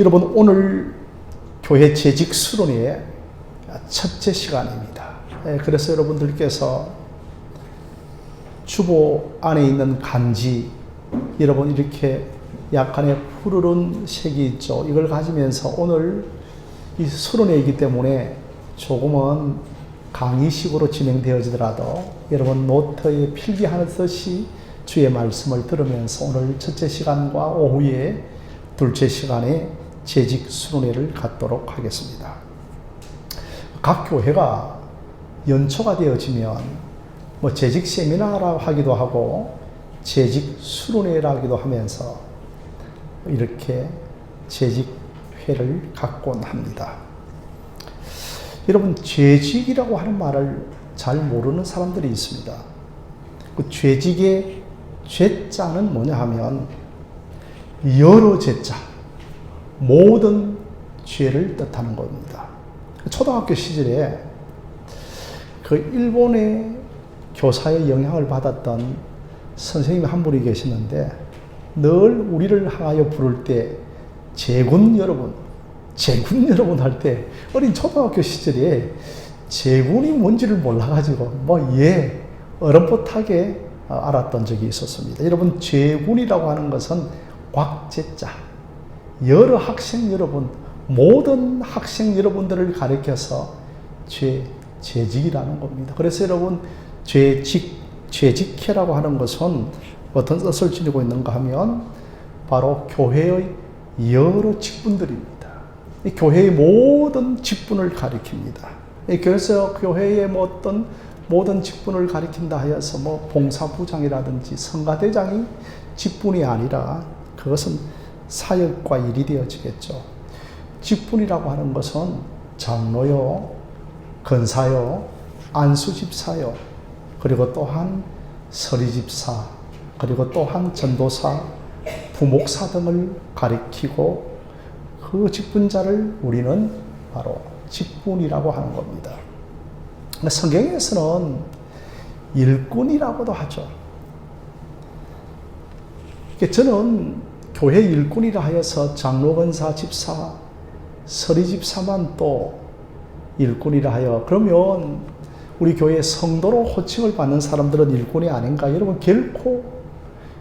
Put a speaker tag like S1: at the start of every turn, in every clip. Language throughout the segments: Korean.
S1: 여러분, 오늘 교회 재직 수련회의 첫째 시간입니다. 그래서 여러분들께서 주보 안에 있는 간지, 여러분 이렇게 약간의 푸르른 색이 있죠. 이걸 가지면서 오늘 이 수련회이기 때문에 조금은 강의식으로 진행되어지더라도 여러분 노트에 필기하듯이 주의 말씀을 들으면서 오늘 첫째 시간과 오후에 둘째 시간에 재직 수련회를 갖도록 하겠습니다. 각 교회가 연초가 되어지면 재직 세미나라 하기도 하고 재직 수련회라 하기도 하면서 이렇게 재직회를 갖곤 합니다. 여러분, 재직이라고 하는 말을 잘 모르는 사람들이 있습니다. 그 재직의 죄자는 뭐냐 하면 여러 죄자, 모든 죄를 뜻하는 겁니다. 초등학교 시절에 그 일본의 교사의 영향을 받았던 선생님이 한 분이 계시는데 늘 우리를 향하여 부를 때 제군 여러분 할 때 어린 초등학교 시절에 제군이 뭔지를 몰라가지고 어렴풋하게 알았던 적이 있었습니다. 여러분, 제군이라고 하는 것은 곽제자, 여러 학생 여러분, 모든 학생 여러분들을 가리켜서 재직이라는 겁니다. 그래서 여러분, 재직회라고 하는 것은 어떤 뜻을 지니고 있는가 하면 바로 교회의 여러 직분들입니다. 이 교회의 모든 직분을 가리킵니다. 그래서 교회의 어떤 모든 직분을 가리킨다 하여서 봉사부장이라든지 성가대장이 직분이 아니라 그것은 사역과 일이 되어지겠죠. 직분이라고 하는 것은 장로요, 권사요, 안수집사요, 그리고 또한 서리집사, 그리고 또한 전도사, 부목사 등을 가리키고 그 직분자를 우리는 바로 직분이라고 하는 겁니다. 성경에서는 일꾼이라고도 하죠. 저는 교회 일꾼이라 하여서 장로, 권사, 집사, 서리집사만 또 일꾼이라 하여 그러면 우리 교회 성도로 호칭을 받는 사람들은 일꾼이 아닌가? 여러분, 결코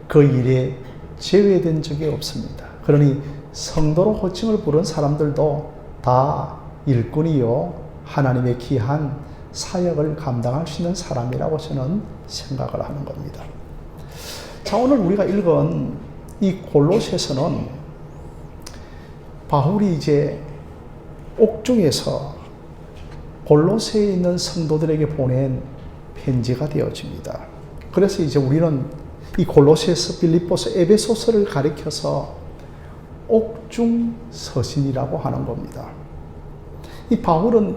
S1: 그 일에 제외된 적이 없습니다. 그러니 성도로 호칭을 부른 사람들도 다 일꾼이요, 하나님의 귀한 사역을 감당할 수 있는 사람이라고 저는 생각을 하는 겁니다. 자, 오늘 우리가 읽은 이 골로새서는 바울이 이제 옥중에서 골로새에 있는 성도들에게 보낸 편지가 되어집니다. 그래서 이제 우리는 이 골로새서, 빌립보서, 에베소서를 가리켜서 옥중 서신이라고 하는 겁니다. 이 바울은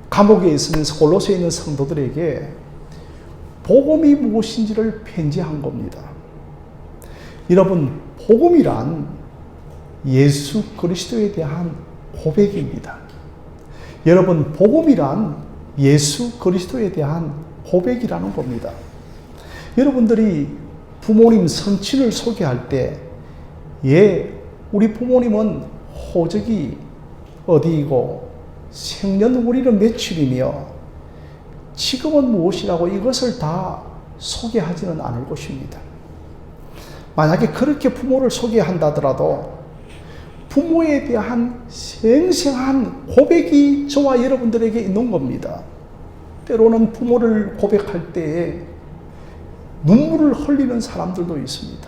S1: 감옥에 있으면서 골로새에 있는 성도들에게 복음이 무엇인지를 편지한 겁니다. 여러분, 복음이란 예수 그리스도에 대한 고백입니다. 여러분, 복음이란 예수 그리스도에 대한 고백이라는 겁니다. 여러분들이 부모님 선친을 소개할 때, 우리 부모님은 호적이 어디이고 생년월일은 며칠이며 직업은 무엇이라고 이것을 다 소개하지는 않을 것입니다. 만약에 그렇게 부모를 소개한다더라도 부모에 대한 생생한 고백이 저와 여러분들에게 있는 겁니다. 때로는 부모를 고백할 때에 눈물을 흘리는 사람들도 있습니다.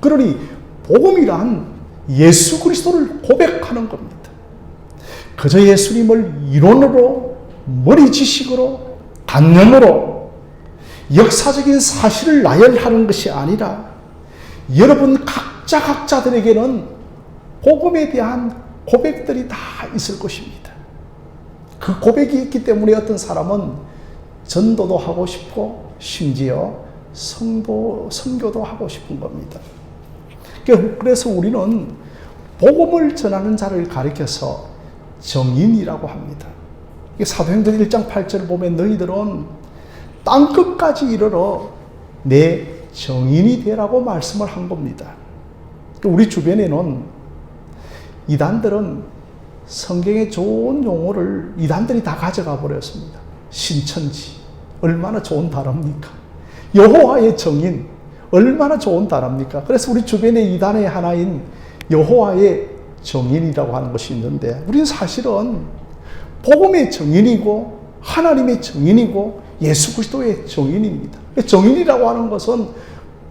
S1: 그러니 복음이란 예수 그리스도를 고백하는 겁니다. 그저 예수님을 이론으로, 머리 지식으로, 관념으로 역사적인 사실을 나열하는 것이 아니라 여러분 각자들에게는 복음에 대한 고백들이 다 있을 것입니다. 그 고백이 있기 때문에 어떤 사람은 전도도 하고 싶고 심지어 선교도 하고 싶은 겁니다. 그래서 우리는 복음을 전하는 자를 가리켜서 정인이라고 합니다. 사도행전 1장 8절을 보면 너희들은 땅끝까지 이르러 내 정인이 되라고 말씀을 한 겁니다. 우리 주변에는 이단들은 성경의 좋은 용어를 이단들이 다 가져가 버렸습니다. 신천지, 얼마나 좋은 단어입니까? 여호와의 정인, 얼마나 좋은 단어입니까? 그래서 우리 주변에 이단의 하나인 여호와의 정인이라고 하는 것이 있는데, 우리는 사실은 복음의 정인이고 하나님의 정인이고 예수 그리스도의 정인입니다. 정인이라고 하는 것은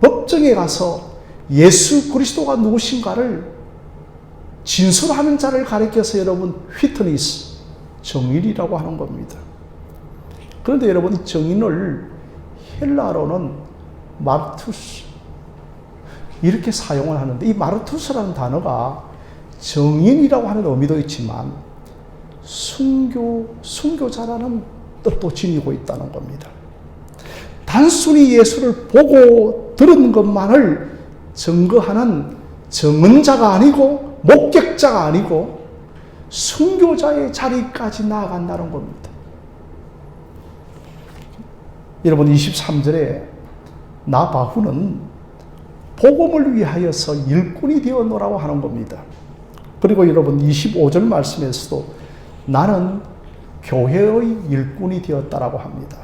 S1: 법정에 가서 예수 그리스도가 누구신가를 진술하는 자를 가리켜서 여러분 휘트니스, 정인이라고 하는 겁니다. 그런데 여러분 이 정인을 헬라어로는 마르투스 이렇게 사용을 하는데, 이 마르투스라는 단어가 정인이라고 하는 의미도 있지만 순교자라는 뜻도 지니고 있다는 겁니다. 단순히 예수를 보고 들은 것만을 증거하는 증언자가 아니고 목격자가 아니고 순교자의 자리까지 나아간다는 겁니다. 여러분 23절에 나 바후는 복음을 위하여서 일꾼이 되었노라고 하는 겁니다. 그리고 여러분 25절 말씀에서도 나는 교회의 일꾼이 되었다라고 합니다.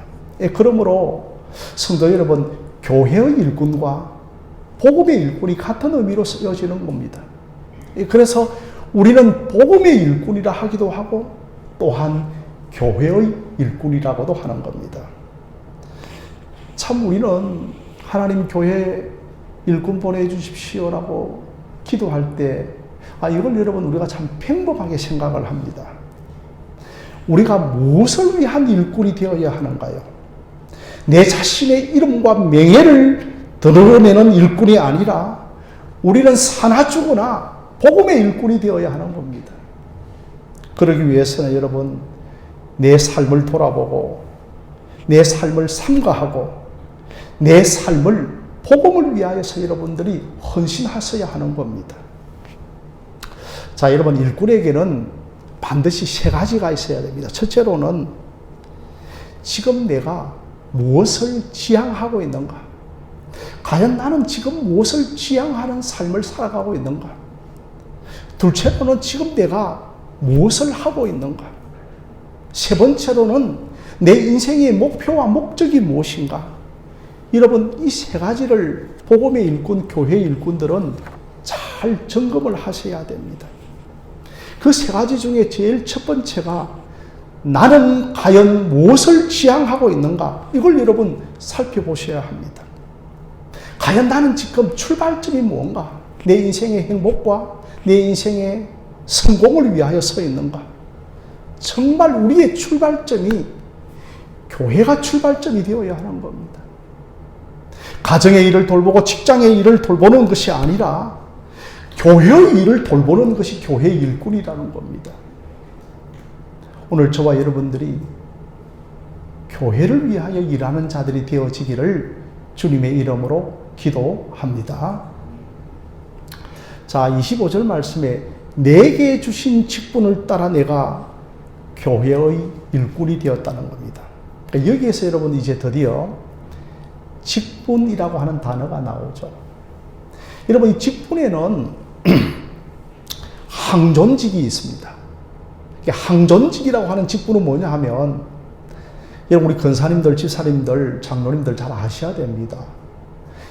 S1: 그러므로 성도 여러분, 교회의 일꾼과 복음의 일꾼이 같은 의미로 쓰여지는 겁니다. 그래서 우리는 복음의 일꾼이라 하기도 하고 또한 교회의 일꾼이라고도 하는 겁니다. 참 우리는 하나님 교회 일꾼 보내주십시오라고 기도할 때 이걸 여러분 우리가 참 평범하게 생각을 합니다. 우리가 무엇을 위한 일꾼이 되어야 하는가요? 내 자신의 이름과 명예를 드러내는 일꾼이 아니라 우리는 사나 죽으나 복음의 일꾼이 되어야 하는 겁니다. 그러기 위해서는 여러분 내 삶을 돌아보고 내 삶을 삼가하고 내 삶을 복음을 위하여서 여러분들이 헌신하셔야 하는 겁니다. 자, 여러분 일꾼에게는 반드시 세 가지가 있어야 됩니다. 첫째로는 지금 내가 무엇을 지향하고 있는가? 과연 나는 지금 무엇을 지향하는 삶을 살아가고 있는가? 둘째로는 지금 내가 무엇을 하고 있는가? 세 번째로는 내 인생의 목표와 목적이 무엇인가? 여러분 이 세 가지를 복음의 일꾼, 교회 일꾼들은 잘 점검을 하셔야 됩니다. 그 세 가지 중에 제일 첫 번째가 나는 과연 무엇을 지향하고 있는가? 이걸 여러분 살펴보셔야 합니다. 과연 나는 지금 출발점이 무언가? 내 인생의 행복과 내 인생의 성공을 위하여 서 있는가? 정말 우리의 출발점이 교회가 출발점이 되어야 하는 겁니다. 가정의 일을 돌보고 직장의 일을 돌보는 것이 아니라 교회의 일을 돌보는 것이 교회 일꾼이라는 겁니다. 오늘 저와 여러분들이 교회를 위하여 일하는 자들이 되어지기를 주님의 이름으로 기도합니다. 자, 25절 말씀에 내게 주신 직분을 따라 내가 교회의 일꾼이 되었다는 겁니다. 그러니까 여기에서 여러분 이제 드디어 직분이라고 하는 단어가 나오죠. 여러분 이 직분에는 항존직이 있습니다. 항존직이라고 하는 직분은 뭐냐 하면 여러분 우리 권사님들, 집사님들, 장로님들 잘 아셔야 됩니다.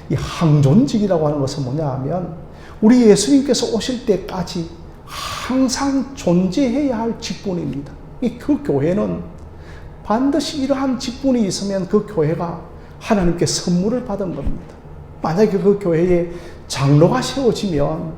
S1: 이 항존직이라고 하는 것은 뭐냐 하면 우리 예수님께서 오실 때까지 항상 존재해야 할 직분입니다. 그 교회는 반드시 이러한 직분이 있으면 그 교회가 하나님께 선물을 받은 겁니다. 만약에 그 교회에 장로가 세워지면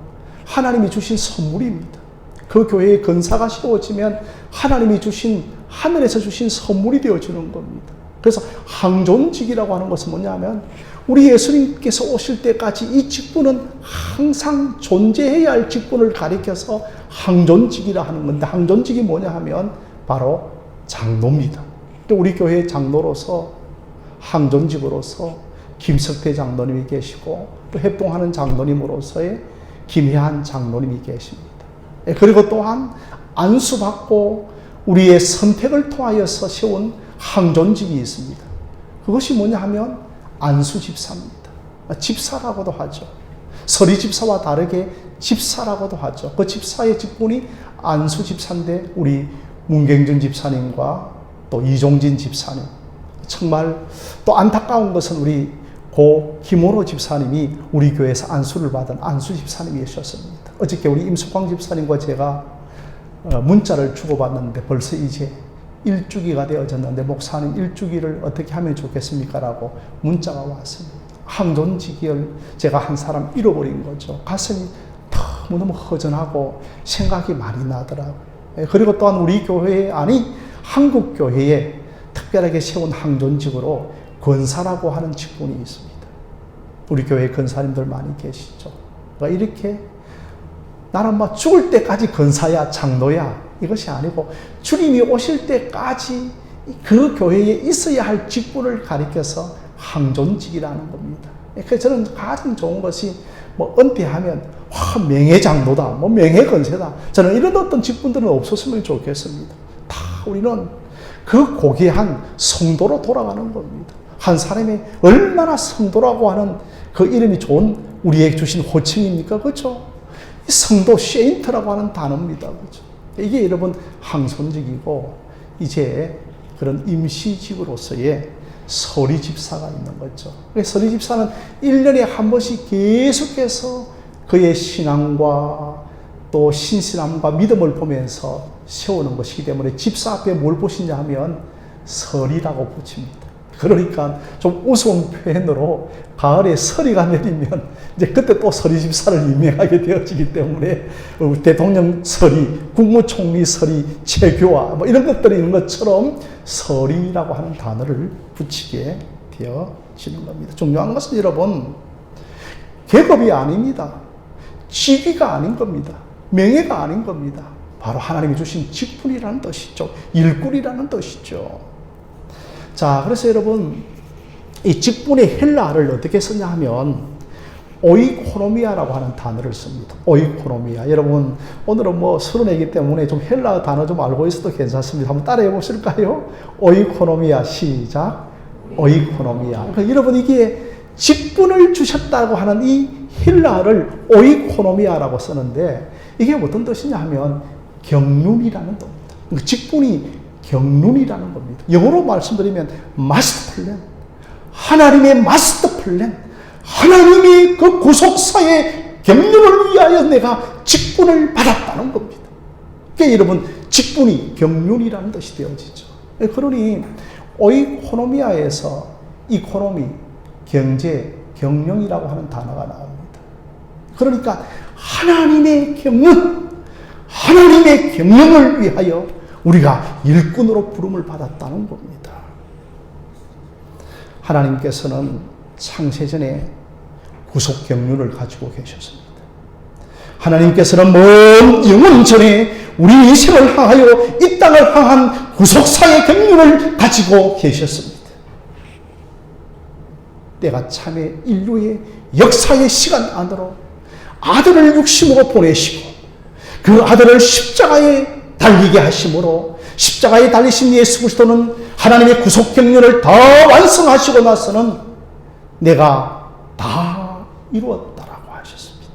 S1: 하나님이 주신 선물입니다. 그 교회에 권사가 세워지면 하나님이 주신, 하늘에서 주신 선물이 되어지는 겁니다. 그래서 항존직이라고 하는 것은 뭐냐면 우리 예수님께서 오실 때까지 이 직분은 항상 존재해야 할 직분을 가리켜서 항존직이라 하는 건데, 항존직이 뭐냐 하면 바로 장로입니다. 우리 교회의 장로로서 항존직으로서 김석태 장로님이 계시고 또 협동하는 장로님으로서의 김혜한 장로님이 계십니다. 그리고 또한 안수받고 우리의 선택을 통하여서 세운 항존직이 있습니다. 그것이 뭐냐 하면 안수 집사입니다. 집사라고도 하죠. 서리 집사와 다르게 집사라고도 하죠. 그 집사의 직분이 안수 집사인데 우리 문경준 집사님과 또 이종진 집사님, 정말 또 안타까운 것은 우리 고 김원호 집사님이 우리 교회에서 안수를 받은 안수 집사님이셨습니다. 어저께 우리 임숙광 집사님과 제가 문자를 주고받는데 벌써 이제 1주기가 되어졌는데 목사님 1주기를 어떻게 하면 좋겠습니까? 라고 문자가 왔습니다. 항존직을 제가 한 사람 잃어버린 거죠. 가슴이 너무너무 허전하고 생각이 많이 나더라고요. 그리고 또한 우리 교회 아니 한국 교회에 특별하게 세운 항존직으로 권사라고 하는 직분이 있습니다. 우리 교회에 권사님들 많이 계시죠. 그러니까 이렇게 나는 막 죽을 때까지 권사야 장로야 이것이 아니고 주님이 오실 때까지 그 교회에 있어야 할 직분을 가리켜서 항존직이라는 겁니다. 그래서 저는 가장 좋은 것이 뭐 은퇴하면 명예장로다, 뭐 명예건세다. 저는 이런 어떤 직분들은 없었으면 좋겠습니다. 다 우리는 그 고귀한 성도로 돌아가는 겁니다. 한 사람이 얼마나 성도라고 하는 그 이름이 좋은 우리에게 주신 호칭입니까? 그렇죠? 이 성도, 세인트라고 하는 단어입니다. 그렇죠? 이게 여러분 항손직이고 이제 그런 임시직으로서의 서리집사가 있는 거죠. 서리집사는 1년에 한 번씩 계속해서 그의 신앙과 또 신실함과 믿음을 보면서 세우는 것이기 때문에 집사 앞에 뭘 보시냐 하면 설이라고 붙입니다. 그러니까 좀 우스운 표현으로 가을에 서리가 내리면 이제 그때 또 서리 집사를 임명하게 되어지기 때문에 대통령 서리, 국무총리 서리, 최교화 뭐 이런 것들이 있는 것처럼 서리라고 하는 단어를 붙이게 되어지는 겁니다. 중요한 것은 여러분 계급이 아닙니다. 직위가 아닌 겁니다. 명예가 아닌 겁니다. 바로 하나님이 주신 직분이라는 뜻이죠. 일꾼이라는 뜻이죠. 자, 그래서 여러분 이 직분의 헬라어를 어떻게 쓰냐 하면 오이코노미아라고 하는 단어를 씁니다. 오이코노미아. 여러분 오늘은 뭐 서른이기 때문에 좀 헬라어 단어 좀 알고 있어도 괜찮습니다. 한번 따라해 보실까요? 오이코노미아. 시작. 오이코노미아. 그러니까 여러분 이게 직분을 주셨다고 하는 이 헬라어를 오이코노미아라고 쓰는데 이게 어떤 뜻이냐 하면 경륜이라는 뜻입니다. 그러니까 직분이 경륜이라는 겁니다. 영어로 말씀드리면 마스터 플랜, 하나님의 마스터 플랜, 하나님의 그 구속사의 경륜을 위하여 내가 직분을 받았다는 겁니다. 그러니까 여러분 직분이 경륜이라는 뜻이 되어지죠. 그러니 오이코노미아에서 이코노미, 경제, 경영이라고 하는 단어가 나옵니다. 그러니까 하나님의 경륜, 하나님의 경영을 위하여 우리가 일꾼으로 부름을 받았다는 겁니다. 하나님께서는 창세전에 구속 경륜을 가지고 계셨습니다. 하나님께서는 먼 영원 전에 우리 인생을 향하여 이 땅을 향한 구속사의 경륜을 가지고 계셨습니다. 때가 참에 인류의 역사의 시간 안으로 아들을 육신으로 보내시고 그 아들을 십자가에 달리게 하심으로 십자가에 달리신 예수 그리스도는 하나님의 구속 경륜을 다 완성하시고 나서는 내가 다 이루었다라고 하셨습니다.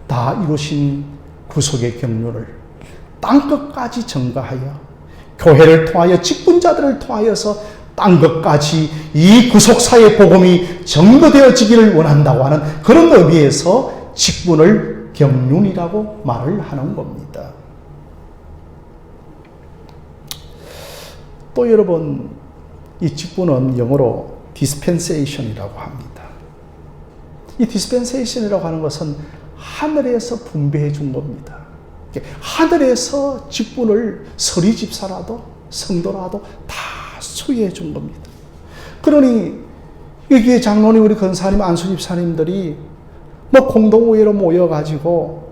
S1: 다 이루신 구속의 경륜을 땅끝까지 전가하여 교회를 통하여 직분자들을 통하여서 땅끝까지 이 구속사의 복음이 전거되어지기를 원한다고 하는 그런 의미에서 직분을 경륜이라고 말을 하는 겁니다. 또 여러분 이 직분은 영어로 dispensation이라고 합니다. 이 dispensation이라고 하는 것은 하늘에서 분배해 준 겁니다. 하늘에서 직분을 서리집사라도 성도라도 다 수여해 준 겁니다. 그러니 여기에 장로님, 우리 권사님, 안수집사님들이 뭐 공동의회로 모여가지고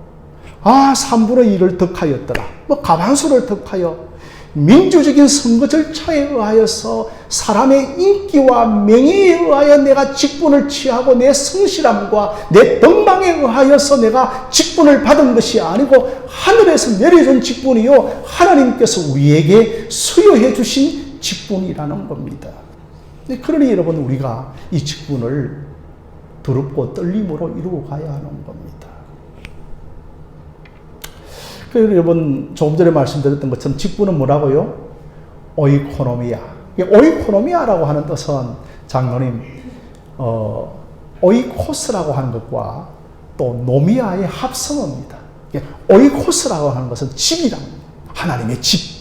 S1: 3분의 1을 덕하였더라, 뭐 가반수를 덕하여 민주적인 선거 절차에 의하여서 사람의 인기와 명예에 의하여 내가 직분을 취하고 내 성실함과 내 덕망에 의하여서 내가 직분을 받은 것이 아니고 하늘에서 내려준 직분이요 하나님께서 우리에게 수여해 주신 직분이라는 겁니다. 그러니 여러분 우리가 이 직분을 두렵고 떨림으로 이루어 가야 하는 겁니다. 그래서 여러분 조금 전에 말씀드렸던 것처럼 직분은 뭐라고요? 오이코노미아. 오이코노미아라고 하는 뜻은 장로님 오이코스라고 하는 것과 또 노미아의 합성어입니다. 오이코스라고 하는 것은 집이란 하나님의 집.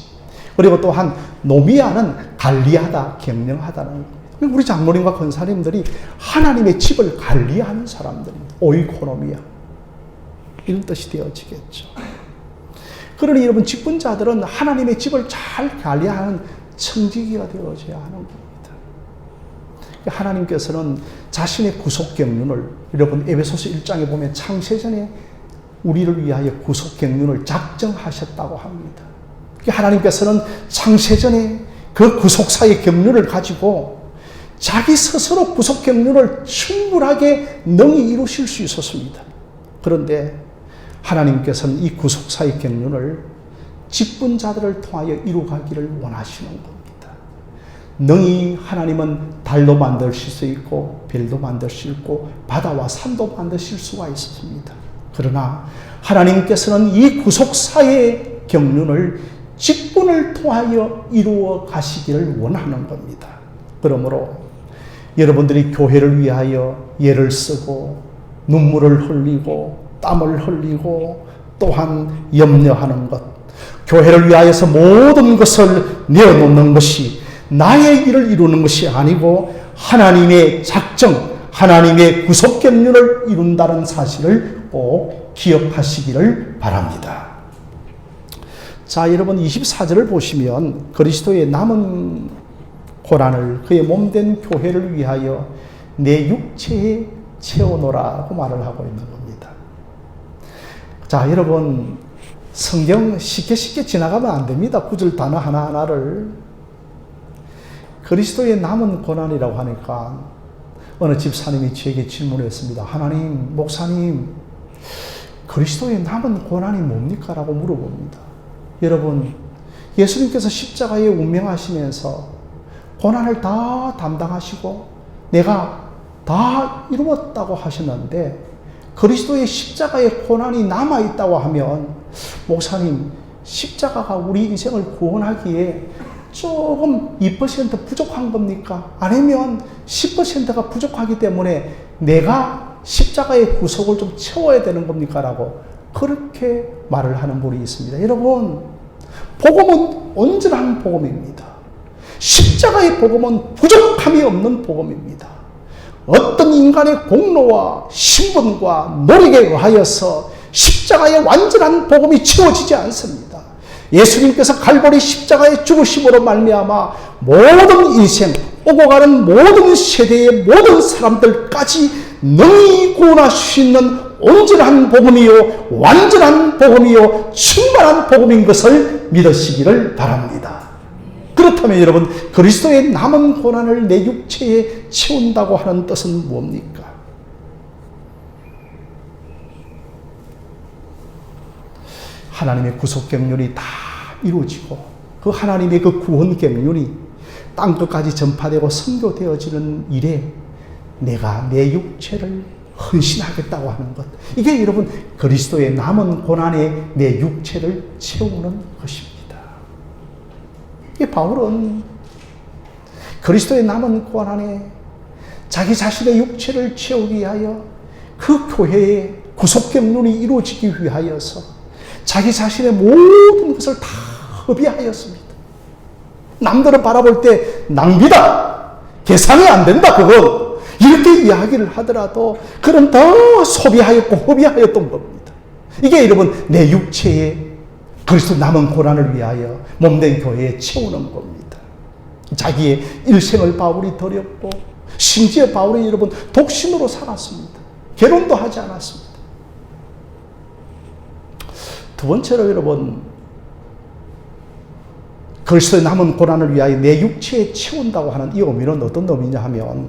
S1: 그리고 또한 노미아는 관리하다, 경영하다는 겁니다. 우리 장로님과 권사님들이 하나님의 집을 관리하는 사람들입니다. 오이코노미아. 이런 뜻이 되어지겠죠. 그러니 여러분 직분자들은 하나님의 집을 잘 관리하는 청지기가 되어져야 하는 겁니다. 하나님께서는 자신의 구속 경륜을 여러분 에베소서 1장에 보면 창세전에 우리를 위하여 구속 경륜을 작정하셨다고 합니다. 하나님께서는 창세전에 그 구속사의 경륜을 가지고 자기 스스로 구속 경륜을 충분하게 능히 이루실 수 있었습니다. 그런데 하나님께서는 이 구속사의 경륜을 직분자들을 통하여 이루가기를 원하시는 겁니다. 능히 하나님은 달도 만드실 수 있고 별도 만들 수 있고 바다와 산도 만드실 수가 있었습니다. 그러나 하나님께서는 이 구속사의 경륜을 직분을 통하여 이루어 가시기를 원하는 겁니다. 그러므로 여러분들이 교회를 위하여 애를 쓰고 눈물을 흘리고 땀을 흘리고 또한 염려하는 것, 교회를 위하여서 모든 것을 내어놓는 것이 나의 일을 이루는 것이 아니고 하나님의 작정, 하나님의 구속 경륜을 이룬다는 사실을 꼭 기억하시기를 바랍니다. 자, 여러분 24절을 보시면 그리스도의 남은 고난을 그의 몸된 교회를 위하여 내 육체에 채워놓으라고 말을 하고 있는 겁니다. 자, 여러분 성경 쉽게 지나가면 안 됩니다. 구절 단어 하나하나를. 그리스도의 남은 고난이라고 하니까 어느 집사님이 저에게 질문했습니다. 하나님, 목사님, 그리스도의 남은 고난이 뭡니까? 라고 물어봅니다. 여러분, 예수님께서 십자가에 운명하시면서 고난을 다 담당하시고 내가 다 이루었다고 하셨는데 그리스도의 십자가의 고난이 남아있다고 하면 목사님, 십자가가 우리 인생을 구원하기에 조금 2% 부족한 겁니까? 아니면 10%가 부족하기 때문에 내가 십자가의 구속을 좀 채워야 되는 겁니까? 라고 그렇게 말을 하는 분이 있습니다. 여러분, 복음은 온전한 복음입니다. 십자가의 복음은 부족함이 없는 복음입니다. 어떤 인간의 공로와 신분과 노력에 의하여서 십자가의 완전한 복음이 채워지지 않습니다. 예수님께서 갈보리 십자가의 죽으심으로 말미암아 모든 인생, 오고 가는 모든 세대의 모든 사람들까지 능히 구원할 수 있는 온전한 복음이요, 완전한 복음이요, 충만한 복음인 것을 믿으시기를 바랍니다. 그렇다면 여러분, 그리스도의 남은 고난을 내 육체에 채운다고 하는 뜻은 뭡니까? 하나님의 구속 경륜이 다 이루어지고 그 하나님의 그 구원 경륜이 땅끝까지 전파되고 선교되어지는 일에 내가 내 육체를 헌신하겠다고 하는 것, 이게 여러분 그리스도의 남은 고난에 내 육체를 채우는 것입니다. 이 바울은 그리스도의 남은 고난에 자기 자신의 육체를 채우기 위하여 그 교회의 구속 경륜이 이루어지기 위하여서 자기 자신의 모든 것을 다 허비하였습니다. 남들은 바라볼 때 낭비다, 계산이 안 된다, 그건 이렇게 이야기를 하더라도 그는 더 소비하였고 허비하였던 겁니다. 이게 여러분 내 육체에 그리스도 남은 고난을 위하여 몸된 교회에 채우는 겁니다. 자기의 일생을 바울이 드렸고 심지어 바울이 여러분 독신으로 살았습니다. 결혼도 하지 않았습니다. 두 번째로 여러분, 그리스도의 남은 고난을 위하여 내 육체에 채운다고 하는 이 의미는 어떤 의미냐 하면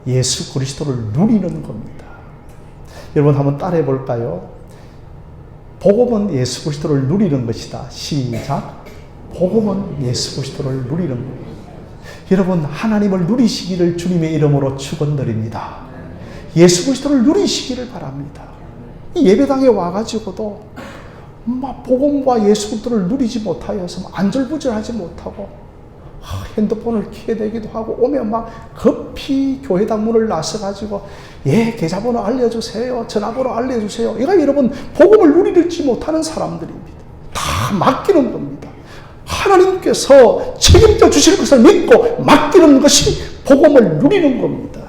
S1: 예수 그리스도를 누리는 겁니다. 여러분 한번 따라해 볼까요? 복음은 예수 그리스도를 누리는 것이다. 시작. 복음은 예수 그리스도를 누리는 겁니다. 여러분, 하나님을 누리시기를 주님의 이름으로 축원드립니다. 예수 그리스도를 누리시기를 바랍니다. 이 예배당에 와가지고도 막 복음과 예수들을 누리지 못하여서 안절부절하지 못하고 핸드폰을 켜대기도 하고 오면 막 급히 교회당 문을 나서가지고 계좌번호 알려주세요, 전화번호 알려주세요. 이거 여러분 복음을 누리지 못하는 사람들입니다. 다 맡기는 겁니다. 하나님께서 책임져 주실 것을 믿고 맡기는 것이 복음을 누리는 겁니다.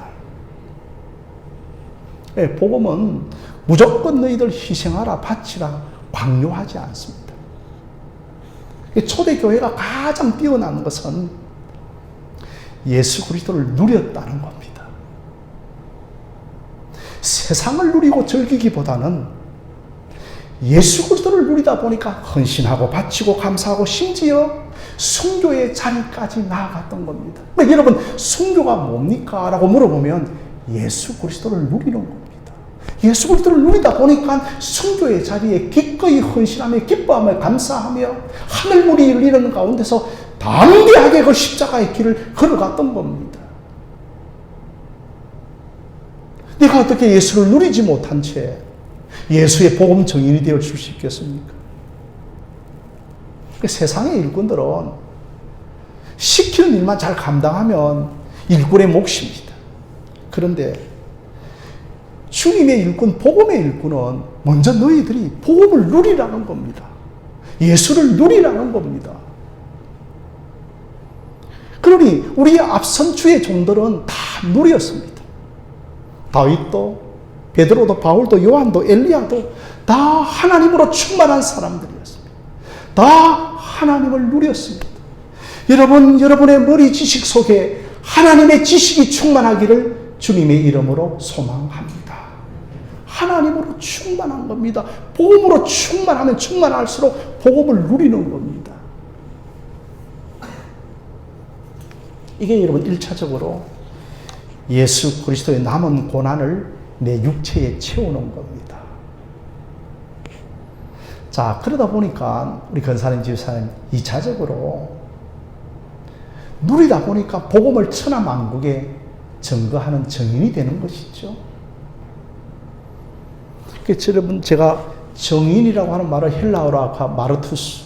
S1: 복음은 무조건 너희들 희생하라 바치라 강요하지 않습니다. 초대교회가 가장 뛰어난 것은 예수 그리스도를 누렸다는 겁니다. 세상을 누리고 즐기기보다는 예수 그리스도를 누리다 보니까 헌신하고 바치고 감사하고 심지어 순교의 자리까지 나아갔던 겁니다. 여러분 순교가 뭡니까? 라고 물어보면 예수 그리스도를 누리는 겁니다. 예수 그리스도를 누리다 보니까 순교의 자리에 기꺼이 헌신하며 기뻐하며 감사하며 하늘문이 열리는 가운데서 담대하게 그 십자가의 길을 걸어갔던 겁니다. 내가 어떻게 예수를 누리지 못한 채 예수의 복음 증인이 되어 줄 수 있겠습니까? 세상의 일꾼들은 시키는 일만 잘 감당하면 일꾼의 몫입니다. 그런데 주님의 일꾼, 복음의 일꾼은 먼저 너희들이 복음을 누리라는 겁니다. 예수를 누리라는 겁니다. 그러니 우리의 앞선 주의 종들은 다 누렸습니다. 다윗도, 베드로도, 바울도, 요한도, 엘리야도 다 하나님으로 충만한 사람들이었습니다. 다 하나님을 누렸습니다. 여러분, 여러분의 머리 지식 속에 하나님의 지식이 충만하기를 주님의 이름으로 소망합니다. 하나님으로 충만한 겁니다. 복음으로 충만하면 충만할수록 복음을 누리는 겁니다. 이게 여러분 1차적으로 예수 그리스도의 남은 고난을 내 육체에 채우는 겁니다. 자, 그러다 보니까 우리 권사님, 집사님 2차적으로 누리다 보니까 복음을 천하만국에 증거하는 증인이 되는 것이죠. 그래서 여러분 제가 증인이라고 하는 말을 헬라어로 아까 마르투스,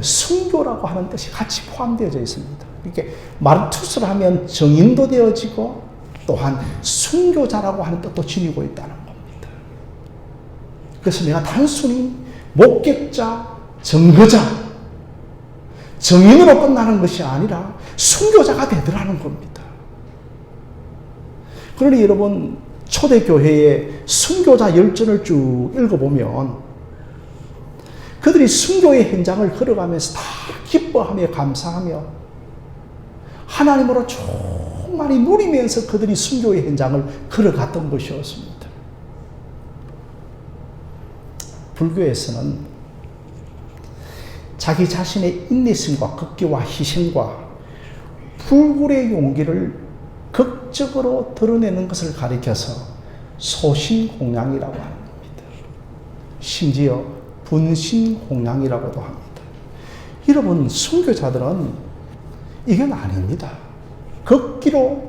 S1: 순교라고 하는 뜻이 같이 포함되어져 있습니다. 이렇게 마르투스를 하면 증인도 되어지고 또한 순교자라고 하는 뜻도 지니고 있다는 겁니다. 그래서 내가 단순히 목격자, 증거자, 증인으로 끝나는 것이 아니라 순교자가 되더라는 겁니다. 그러니 여러분 초대교회의 순교자 열전을 쭉 읽어보면 그들이 순교의 현장을 걸어가면서 다 기뻐하며 감사하며 하나님으로 충만히 누리면서 그들이 순교의 현장을 걸어갔던 것이었습니다. 불교에서는 자기 자신의 인내심과 극기와 희생과 불굴의 용기를 극적으로 드러내는 것을 가리켜서 소신공양이라고 하는 겁니다. 심지어 분신공양이라고도 합니다. 여러분, 순교자들은 이건 아닙니다. 극기로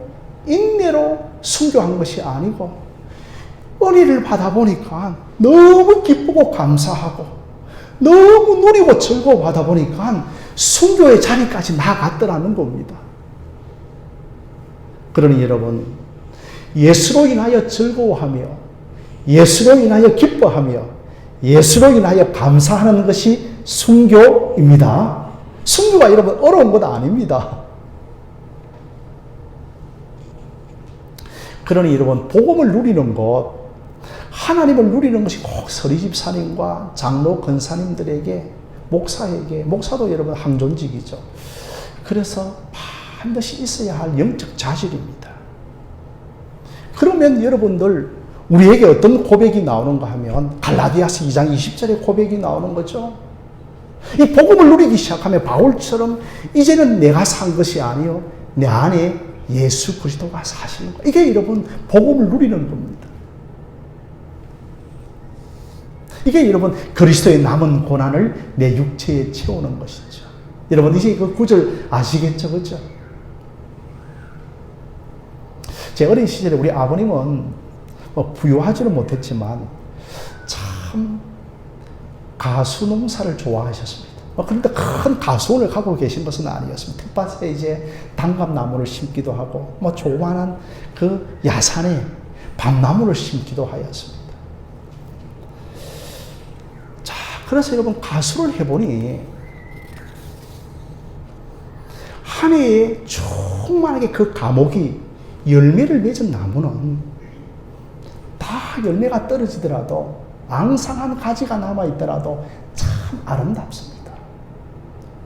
S1: 인내로 순교한 것이 아니고 은혜를 받아보니까 너무 기쁘고 감사하고 너무 누리고 즐거워하다 보니까 순교의 자리까지 나아갔더라는 겁니다. 그러니 여러분, 예수로 인하여 즐거워하며 예수로 인하여 기뻐하며 예수로 인하여 감사하는 것이 순교입니다. 순교가 여러분 어려운 것 아닙니다. 그러니 여러분, 복음을 누리는 것, 하나님을 누리는 것이 꼭 서리집사님과 장로 권사님들에게, 목사에게, 목사도 여러분 항존직이죠. 그래서 반드시 있어야 할 영적 자질입니다. 그러면 여러분들, 우리에게 어떤 고백이 나오는가 하면 갈라디아서 2장 20절의 고백이 나오는 거죠. 이 복음을 누리기 시작하면 바울처럼 이제는 내가 산 것이 아니요 내 안에 예수 그리스도가 사시는 거예요. 이게 여러분 복음을 누리는 겁니다. 이게 여러분 그리스도의 남은 고난을 내 육체에 채우는 것이죠. 여러분 이제 그 구절 아시겠죠? 그렇죠? 제 어린 시절에 우리 아버님은 부유하지는 못했지만 참 가수 농사를 좋아하셨습니다. 그런데 큰 가수원을 갖고 계신 것은 아니었습니다. 텃밭에 이제 단감나무를 심기도 하고 조그마한 그 야산에 밤나무를 심기도 하였습니다. 자, 그래서 여러분 가수를 해보니 한 해에 충만하게 그 감옥이 열매를 맺은 나무는 다 열매가 떨어지더라도 앙상한 가지가 남아있더라도 참 아름답습니다.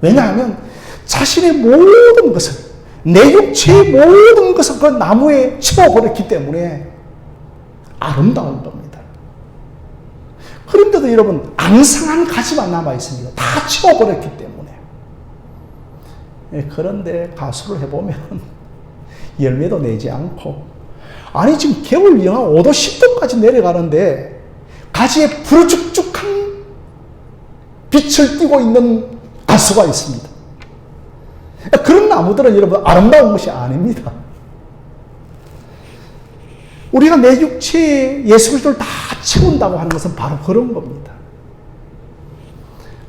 S1: 왜냐하면 자신의 모든 것을, 내 육체의 모든 것을 그 나무에 채워버렸기 때문에 아름다운 겁니다. 그런데도 여러분 앙상한 가지만 남아있습니다. 다 채워버렸기 때문에. 그런데 가수를 해보면 열매도 내지 않고, 아니 지금 겨울 영하 5도 10도까지 내려가는데 가지에 부르죽죽한 빛을 띠고 있는 가수가 있습니다. 그런 나무들은 여러분 아름다운 것이 아닙니다. 우리가 내 육체에 예수 그리스도를 다 채운다고 하는 것은 바로 그런 겁니다.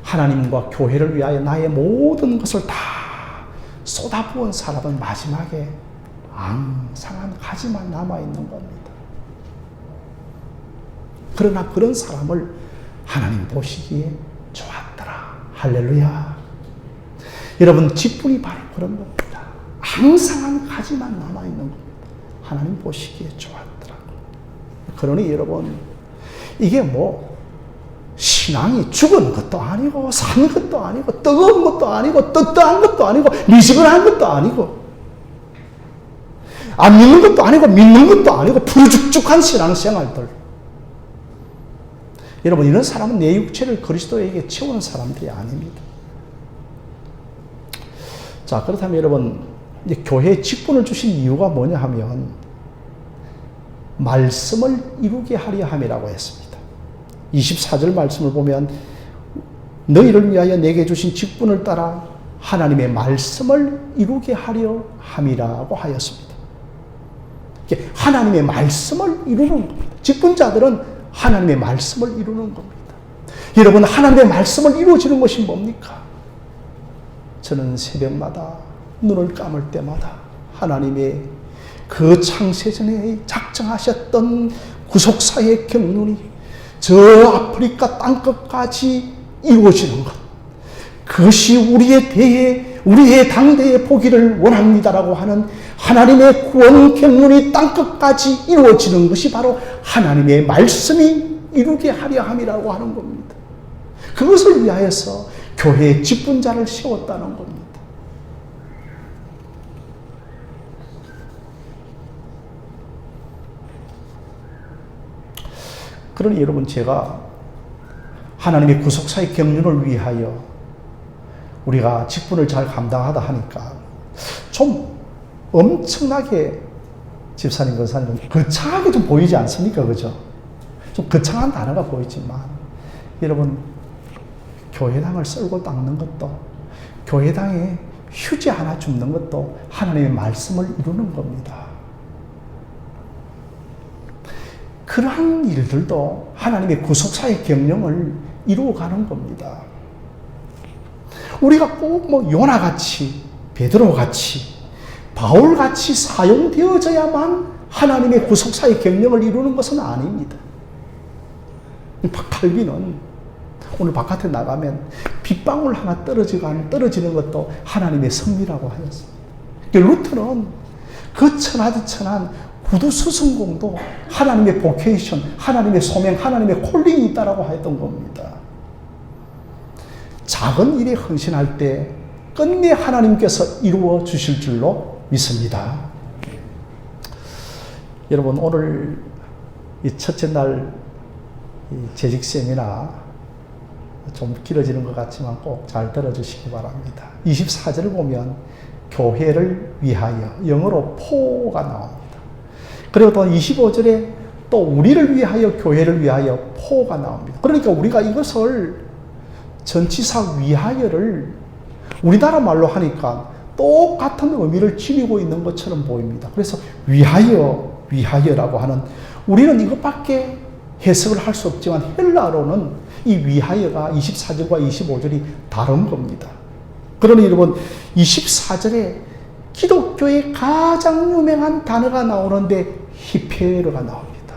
S1: 하나님과 교회를 위하여 나의 모든 것을 다 쏟아부은 사람은 마지막에 앙상한 가지만 남아있는 겁니다. 그러나 그런 사람을 하나님 보시기에 좋았더라. 할렐루야. 여러분 직분이 바로 그런 겁니다. 앙상한 가지만 남아있는 겁니다. 하나님 보시기에 좋았더라. 그러니 여러분 이게 신앙이 죽은 것도 아니고 산 것도 아니고 뜨거운 것도 아니고 뜨뜻한 것도 아니고 미지근한 것도 아니고 안 믿는 것도 아니고 믿는 것도 아니고 푸르죽죽한 신앙생활들. 여러분 이런 사람은 내 육체를 그리스도에게 채우는 사람들이 아닙니다. 자, 그렇다면 여러분 이제 교회에 직분을 주신 이유가 뭐냐 하면 말씀을 이루게 하려 함이라고 했습니다. 24절 말씀을 보면 너희를 위하여 내게 주신 직분을 따라 하나님의 말씀을 이루게 하려 함이라고 하였습니다. 하나님의 말씀을 이루는 겁니다. 직분자들은 하나님의 말씀을 이루는 겁니다. 여러분 하나님의 말씀을 이루어지는 것이 뭡니까? 저는 새벽마다 눈을 감을 때마다 하나님의 그 창세전에 작정하셨던 구속사의 경륜이 저 아프리카 땅끝까지 이루어지는 것, 그것이 우리의 당대에 보기를 원합니다라고 하는 하나님의 구원 경륜이 땅끝까지 이루어지는 것이 바로 하나님의 말씀이 이루게 하려 함이라고 하는 겁니다. 그것을 위하여서 교회의 직분자를 세웠다는 겁니다. 그러니 여러분 제가 하나님의 구속사의 경륜을 위하여 우리가 직분을 잘 감당하다 하니까 좀 엄청나게 집사님, 권사님 거창하게 좀 보이지 않습니까? 그죠? 좀 거창한 단어가 보이지만 여러분 교회당을 썰고 닦는 것도, 교회당에 휴지 하나 줍는 것도 하나님의 말씀을 이루는 겁니다. 그러한 일들도 하나님의 구속사의 경영을 이루어가는 겁니다. 우리가 꼭 요나같이, 베드로같이, 바울같이 사용되어져야만 하나님의 구속사의 경영을 이루는 것은 아닙니다. 칼빈은 오늘 바깥에 나가면 빗방울 하나 떨어지는 것도 하나님의 섭리라고 하였습니다. 루터는 그 천하디천한 구두 스승공도 하나님의 보케이션, 하나님의 소명, 하나님의 콜링이 있다라고 했던 겁니다. 작은 일에 헌신할 때 끝내 하나님께서 이루어 주실 줄로 믿습니다. 여러분 오늘 이 첫째 날 재직 세미나 좀 길어지는 것 같지만 꼭 잘 들어주시기 바랍니다. 24절을 보면 교회를 위하여, 영어로 포가 나옵니다. 그리고 또 25절에 또 우리를 위하여, 교회를 위하여 포가 나옵니다. 그러니까 우리가 이것을 전치사 위하여를 우리나라 말로 하니까 똑같은 의미를 지니고 있는 것처럼 보입니다. 그래서 위하여라고 하는 우리는 이것밖에 해석을 할 수 없지만 헬라어로는 이 위하여가 24절과 25절이 다른 겁니다. 그러니 여러분 24절에 기독교의 가장 유명한 단어가 나오는데 히페르가 나옵니다.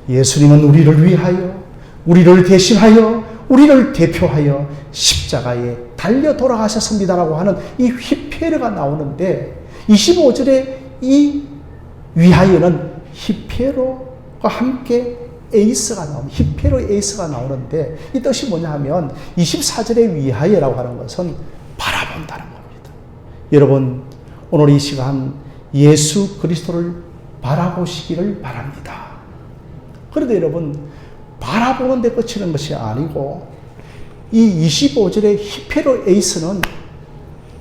S1: 예수님은 우리를 위하여, 우리를 대신하여, 우리를 대표하여 십자가에 달려 돌아가셨습니다라고 하는 이 히페르가 나오는데 25절에 이 위하여는 히페로와 함께 에이스가 나옵니다. 히페로 에이스가 나오는데 이 뜻이 뭐냐 하면 24절의 위하여라고 하는 것은 바라본다는 겁니다. 여러분 오늘 이 시간 예수 그리스도를 바라보시기를 바랍니다. 그런데 여러분 바라보는 데 그치는 것이 아니고 이 25절의 히페로 에이스는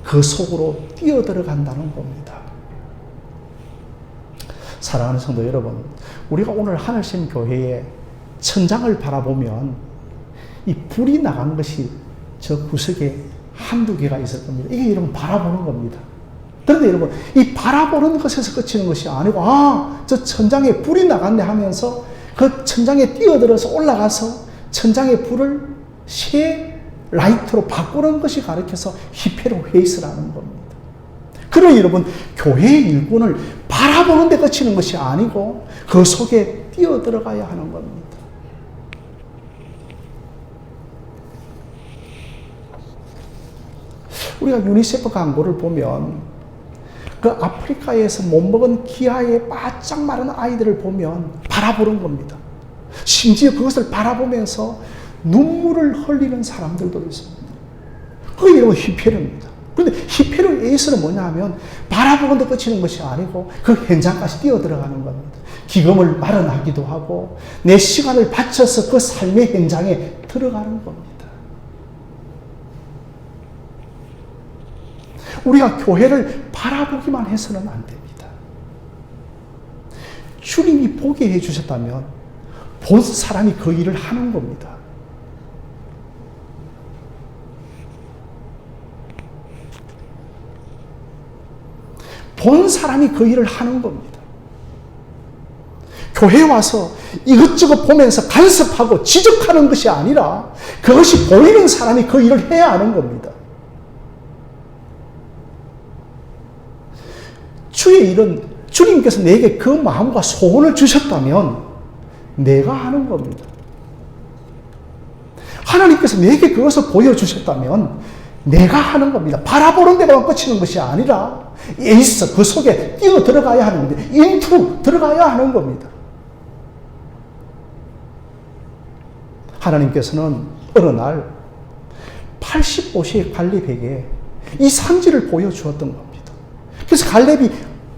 S1: 그 속으로 뛰어들어간다는 겁니다. 사랑하는 성도 여러분, 우리가 오늘 하늘심 교회에 천장을 바라보면 이 불이 나간 것이 저 구석에 한두 개가 있을 겁니다. 이게 여러분 바라보는 겁니다. 그런데 여러분 이 바라보는 것에서 그치는 것이 아니고 저 천장에 불이 나갔네 하면서 그 천장에 뛰어들어서 올라가서 천장의 불을 새 라이트로 바꾸는 것이 가르쳐서 히페로 헤이스라는 겁니다. 그러니 여러분 교회의 일꾼을 바라보는 데 그치는 것이 아니고 그 속에 뛰어들어가야 하는 겁니다. 우리가 유니세프 광고를 보면 그 아프리카에서 못 먹은 기아에 바짝 마른 아이들을 보면 바라보는 겁니다. 심지어 그것을 바라보면서 눈물을 흘리는 사람들도 있습니다. 그게 여러분 히페르입니다. 그런데 히페르 에이스는 뭐냐 하면 바라보는 데 그치는 것이 아니고 그 현장까지 뛰어들어가는 겁니다. 기금을 마련하기도 하고 내 시간을 바쳐서 그 삶의 현장에 들어가는 겁니다. 우리가 교회를 바라보기만 해서는 안 됩니다. 주님이 보게 해주셨다면 본 사람이 그 일을 하는 겁니다. 본 사람이 그 일을 하는 겁니다. 교회에 와서 이것저것 보면서 간섭하고 지적하는 것이 아니라 그것이 보이는 사람이 그 일을 해야 하는 겁니다. 주의 일은 주님께서 내게 그 마음과 소원을 주셨다면 내가 하는 겁니다. 하나님께서 내게 그것을 보여주셨다면 내가 하는 겁니다. 바라보는 데만 그치는 것이 아니라 에이스 그 속에 뛰어 들어가야 하는 겁니다. 인투 들어가야 하는 겁니다. 하나님께서는 어느 날 85세의 갈렙에게 이 산지를 보여주었던 겁니다. 그래서 갈렙이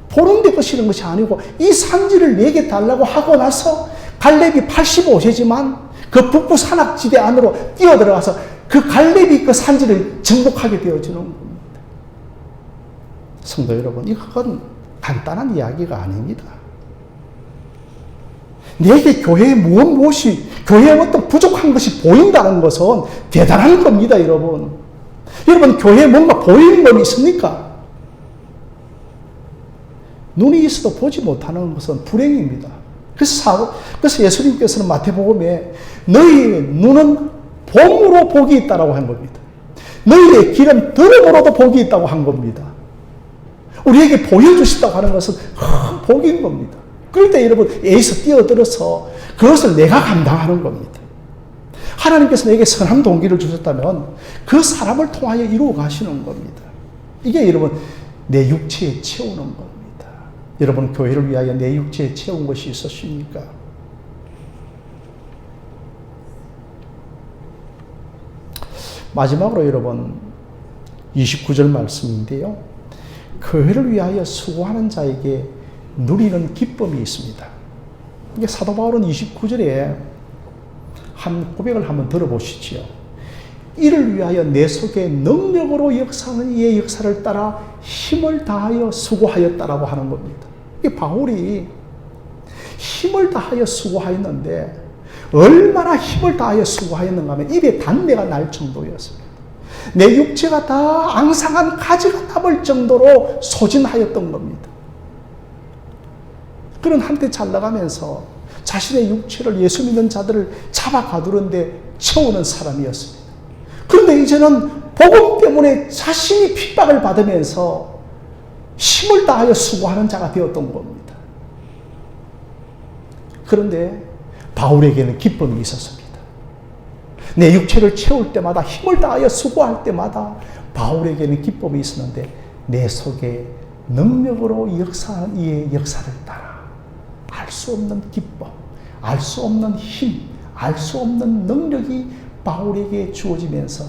S1: 보는 데 그치는 것이 아니고 이 산지를 내게 달라고 하고 나서 갈렙이 85세지만 그 북부 산악지대 안으로 뛰어들어가서 그 갈렙이 그 산지를 정복하게 되어지는 겁니다. 성도 여러분, 이건 간단한 이야기가 아닙니다. 내게 교회에 무엇이, 교회에 어떤 부족한 것이 보인다는 것은 대단한 겁니다, 여러분. 여러분, 교회에 뭔가 보이는 건 있습니까? 눈이 있어도 보지 못하는 것은 불행입니다. 그래서 예수님께서는 마태복음에 너희의 눈은 봄으로 복이 있다고 한 겁니다. 너희의 길은 들음으로도 복이 있다고 한 겁니다. 우리에게 보여주신다고 하는 것은 복인 겁니다. 그럴 때 여러분 에이스 뛰어들어서 그것을 내가 감당하는 겁니다. 하나님께서 내게 선한 동기를 주셨다면 그 사람을 통하여 이루어 가시는 겁니다. 이게 여러분 내 육체에 채우는 겁니다. 여러분 교회를 위하여 내 육체에 채운 것이 있으십니까? 마지막으로 여러분 29절 말씀인데요. 교회를 위하여 수고하는 자에게 누리는 기쁨이 있습니다. 이게 사도 바울은 29절에 한 고백을 한번 들어보시지요. 이를 위하여 내 속에 능력으로 역사하는 이의 역사를 따라 힘을 다하여 수고하였다라고 하는 겁니다. 이 바울이 힘을 다하여 수고하였는데 얼마나 힘을 다하여 수고하였는가 하면 입에 단내가 날 정도였습니다. 내 육체가 다 앙상한 가지가 남을 정도로 소진하였던 겁니다. 그는 한때 잘 나가면서 자신의 육체를 예수 믿는 자들을 잡아 가두는데 채우는 사람이었습니다. 그런데 이제는 복음 때문에 자신이 핍박을 받으면서 힘을 다하여 수고하는 자가 되었던 겁니다. 그런데 바울에게는 기쁨이 있었습니다. 내 육체를 채울 때마다 힘을 다하여 수고할 때마다 바울에게는 기쁨이 있었는데 내 속에 능력으로 역사하는 이의 역사를 따라 알 수 없는 기쁨, 알 수 없는 힘, 알 수 없는 능력이 바울에게 주어지면서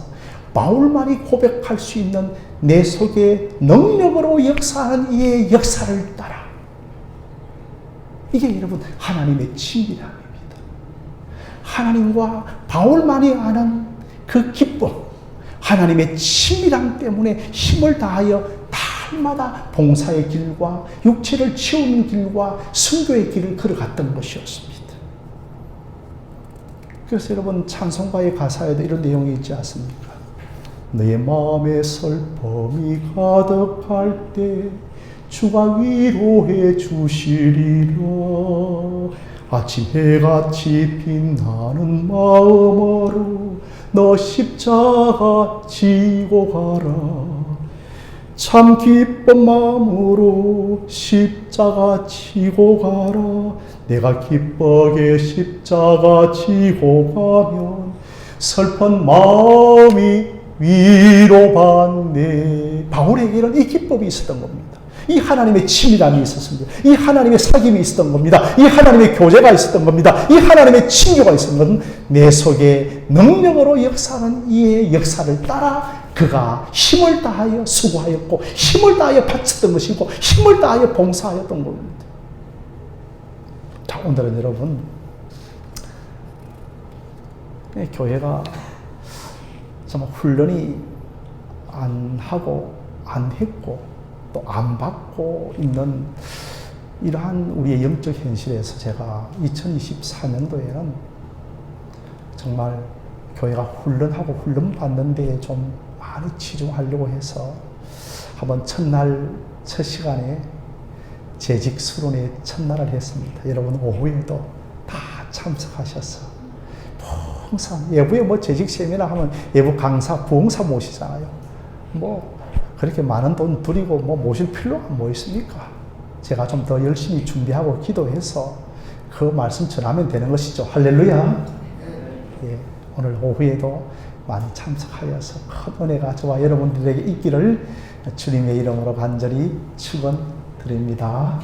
S1: 바울만이 고백할 수 있는 내 속에 능력으로 역사하는 이의 역사를 따라, 이게 여러분 하나님의 친밀함입니다. 하나님과 바울만이 아는 그 기쁨, 하나님의 친밀함 때문에 힘을 다하여 날마다 봉사의 길과 육체를 채우는 길과 순교의 길을 걸어갔던 것이었습니다. 그래서 여러분 찬송가의 가사에도 이런 내용이 있지 않습니까? 너의 마음에 슬픔이 가득할 때 주가 위로해 주시리라. 아침 해같이 빛나는 마음으로 너 십자가 지고 가라. 참 기쁜 마음으로 십자가 지고 가라. 내가 기쁘게 십자가 지고 가면 슬픈 마음이 위로받네. 바울에게는 이 기쁨이 있었던 겁니다. 이 하나님의 친밀함이 있었습니다. 이 하나님의 사귐이 있었던 겁니다. 이 하나님의 교제가 있었던 겁니다. 이 하나님의 친교가 있었던 것은 내 속에 능력으로 역사하는 이의 역사를 따라 그가 힘을 다하여 수고하였고 힘을 다하여 바쳤던 것이고 힘을 다하여 봉사하였던 겁니다. 자, 오늘은 여러분 교회가 정말 훈련이 안 하고 안 했고 또 안 받고 있는 이러한 우리의 영적 현실에서 제가 2024년도에는 정말 교회가 훈련하고 훈련받는 데에 좀 많이 치중하려고 해서 한번 첫날 첫 시간에 재직 수련회 첫날을 했습니다. 여러분 오후에도 다 참석하셔서 항상 예부에 뭐 재직 세미나 하면 예부 강사, 부흥사 모시잖아요. 뭐 그렇게 많은 돈 들이고 뭐 모실 필요가 뭐 있습니까? 제가 좀 더 열심히 준비하고 기도해서 그 말씀 전하면 되는 것이죠. 할렐루야. 예, 오늘 오후에도 많이 참석하여서 큰 은혜가 저와 여러분들에게 있기를 주님의 이름으로 간절히 축원드립니다.